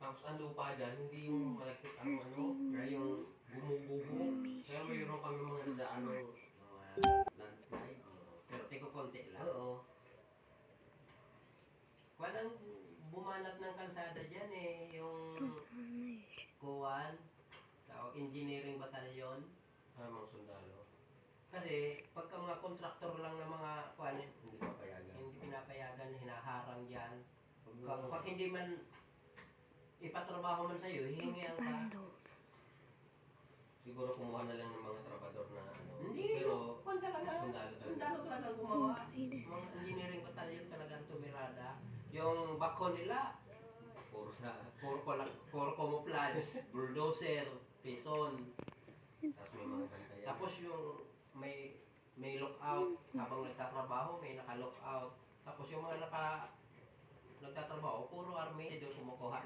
Tapos ang lupa dyan, hindi yung malapit ang kaya yung bumubuho. Kaya mayroon kami mga mga landslide. Pero tiko konti lang. Oo. Walang bumanat ng kalsada dyan yung kuwan, engineering batalyon. Mga sundalo. Kasi pagka mga kontraktor lang ng mga kuwan, Hindi papayagan. hindi pinapayagan, hinaharang dyan. Pag hindi man ipatrabaho man sa'yo, hihingihan ka. Siguro kumuha na lang ng mga trabador na Hindi, pero kung talaga, sundalo talaga gumawa. Mga engineering batalyon talagang tumirada. Yung bako nila, puro camouflage, bulldozer, pison. Tapos may mga bantayan. Tapos yung may lockout habang nagtatrabaho, may naka-lockout. Tapos yung mga nagtatrabaho, puro army doon kumukuha